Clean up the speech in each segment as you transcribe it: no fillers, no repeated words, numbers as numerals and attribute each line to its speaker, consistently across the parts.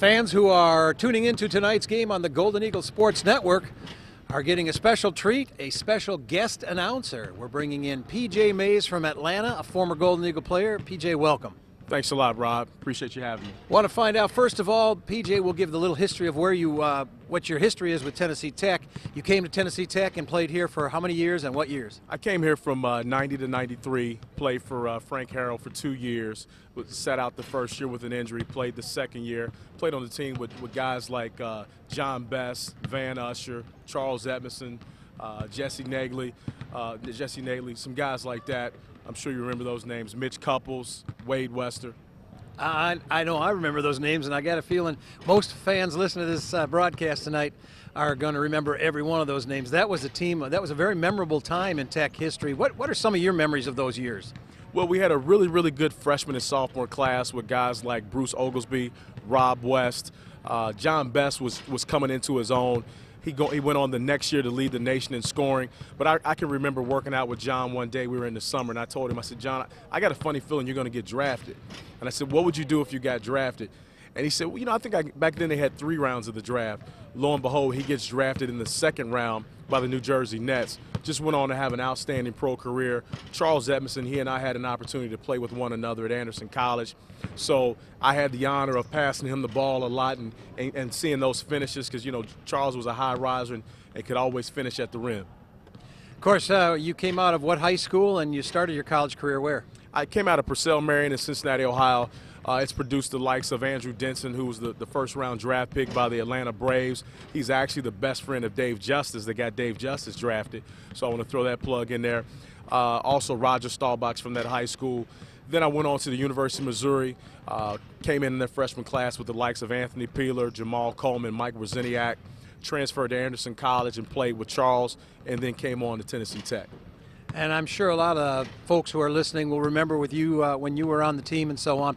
Speaker 1: Fans who are tuning into tonight's game on the Golden Eagle Sports Network are getting a special treat, a special guest announcer. We're bringing in P.J. Mays from Atlanta, a former Golden Eagle player. P.J., welcome.
Speaker 2: Thanks a lot, Rob. Appreciate you having me.
Speaker 1: Want to find out, first of all, P.J. will give the little history of where you, what your history is with Tennessee Tech. You came to Tennessee Tech and played here for how many years and what years?
Speaker 2: I came here from 90 to 93, played for Frank Harrell for 2 years, sat out the first year with an injury, played the second year, played on the team with guys like John Best, Van Usher, Charles Edmondson, Jesse Nagley, some guys like that. I'm sure you remember those names, Mitch Couples, Wade Wester.
Speaker 1: I know I remember those names, and I got a feeling most fans listening to this broadcast tonight are going to remember every one of those names. That was a team, that was a very memorable time in Tech history. What are some of your memories of those years?
Speaker 2: Well, we had a really, really good freshman and sophomore class with guys like Bruce Oglesby, Rob West. John Best was coming into his own. He went on the next year to lead the nation in scoring. But I can remember working out with John one day. We were in the summer, and I told him, I said, John, I got a funny feeling you're going to get drafted. And I said, what would you do if you got drafted? And he said, well, you know, I think back then they had 3 rounds of the draft. Lo and behold, he gets drafted in the 2nd round by the New Jersey Nets. Just went on to have an outstanding pro career. Charles Edmondson, he and I had an opportunity to play with one another at Anderson College. So I had the honor of passing him the ball a lot and seeing those finishes because, you know, Charles was a high riser and could always finish at the rim.
Speaker 1: Of course, you came out of what high school and you started your college career where?
Speaker 2: I came out of Purcell Marion in Cincinnati, Ohio. It's produced the likes of Andrew Denson, who was the first-round draft pick by the Atlanta Braves. He's actually the best friend of Dave Justice. They got Dave Justice drafted, so I want to throw that plug in there. Also, Roger Staubach from that high school. Then I went on to the University of Missouri, came in their freshman class with the likes of Anthony Peeler, Jamal Coleman, Mike Wozniak, transferred to Anderson College and played with Charles, and then came on to Tennessee Tech.
Speaker 1: And I'm sure a lot of folks who are listening will remember with you when you were on the team and so on.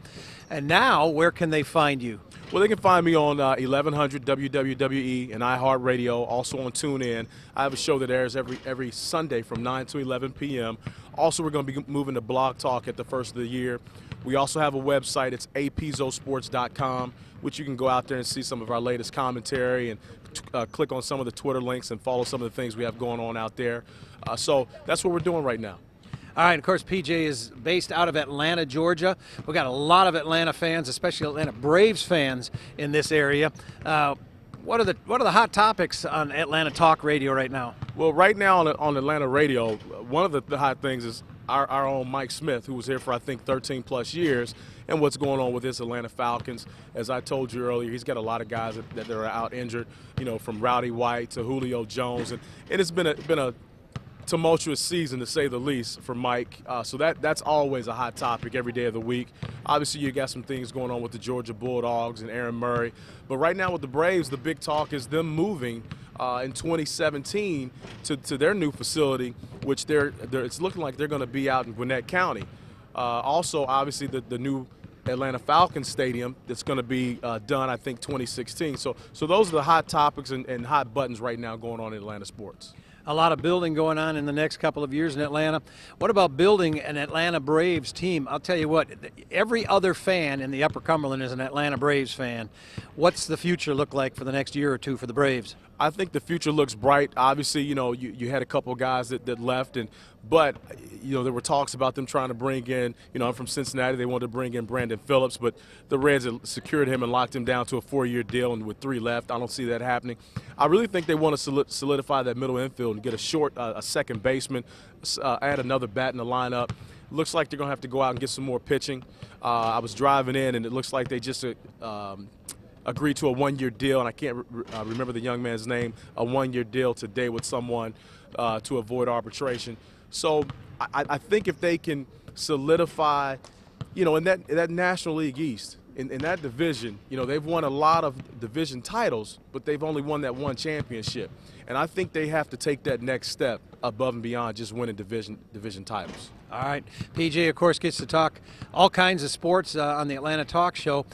Speaker 1: And now, where can they find you?
Speaker 2: Well, they can find me on 1100 WWWE and iHeartRadio, also on TuneIn. I have a show that airs every Sunday from 9 to 11 p.m. Also, we're going to be moving to Blog Talk at the first of the year. We also have a website. It's apzosports.com, which you can go out there and see some of our latest commentary and click on some of the Twitter links and follow some of the things we have going on out there. So that's what we're doing right now.
Speaker 1: All right, of course, PJ is based out of Atlanta, Georgia. We've got a lot of Atlanta fans, especially Atlanta Braves fans in this area. What are the hot topics on Atlanta Talk Radio right now?
Speaker 2: Well, right now on Atlanta Radio, one of the hot things is our own Mike Smith, who was here for, I think, 13-plus years, and what's going on with his Atlanta Falcons. As I told you earlier, he's got a lot of guys that are out injured, you know, from Rowdy White to Julio Jones, and it's been a tumultuous season, to say the least, for Mike. So that's always a hot topic every day of the week. Obviously, you got some things going on with the Georgia Bulldogs and Aaron Murray. But right now with the Braves, the big talk is them moving in 2017 to their new facility, which it's looking like they're going to be out in Gwinnett County. Also, obviously, the new Atlanta Falcons Stadium that's going to be done, I think, 2016. So those are the hot topics and hot buttons right now going on in Atlanta sports.
Speaker 1: A lot of building going on in the next couple of years in Atlanta. What about building an Atlanta Braves team? I'll tell you what, every other fan in the Upper Cumberland is an Atlanta Braves fan. What's the future look like for the next year or two for the Braves?
Speaker 2: I think the future looks bright. Obviously, you know, you had a couple of guys that left, but you know, there were talks about them trying to bring in, you know, I'm from Cincinnati, they wanted to bring in Brandon Phillips, but the Reds had secured him and locked him down to a 4-year deal, and with 3 left, I don't see that happening. I really think they want to solidify that middle infield and get a second baseman, add another bat in the lineup. Looks like they're going to have to go out and get some more pitching. I was driving in, and it looks like they just agreed to a 1-year deal, and I can't remember the young man's name, a 1-year deal today with someone to avoid arbitration. So I think if they can solidify, you know, in that National League East, in that division, you know, they've won a lot of division titles, but they've only won that 1 championship. And I think they have to take that next step above and beyond just winning division titles.
Speaker 1: All right. PJ, of course, gets to talk all kinds of sports on the Atlanta Talk Show.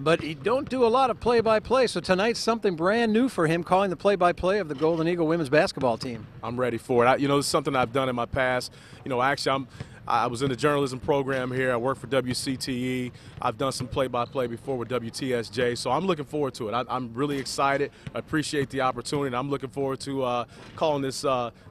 Speaker 1: But he don't do a lot of play-by-play, so tonight's something brand new for him, calling the play-by-play of the Golden Eagle women's basketball team.
Speaker 2: I'm ready for it. It's something I've done in my past. Actually, I was in the journalism program here. I work for WCTE. I've done some play-by-play before with WTSJ, so I'm looking forward to it. I'm really excited. I appreciate the opportunity. I'm looking forward to calling this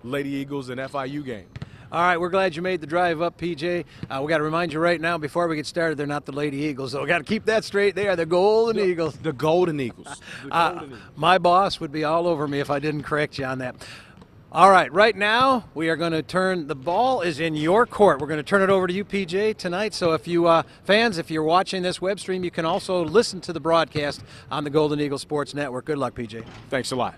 Speaker 2: Lady Eagles and FIU game.
Speaker 1: All right, we're glad you made the drive up, PJ. We got to remind you right now, before we get started, they're not the Lady Eagles, so we got to keep that straight. They are the Golden Eagles.
Speaker 2: The Golden Eagles. The Golden Eagles.
Speaker 1: My boss would be all over me if I didn't correct you on that. All right, right now we are going to turn, the ball is in your court. We're going to turn it over to you, PJ, tonight. So if you fans, if you're watching this web stream, you can also listen to the broadcast on the Golden Eagle Sports Network. Good luck, PJ.
Speaker 2: Thanks a lot.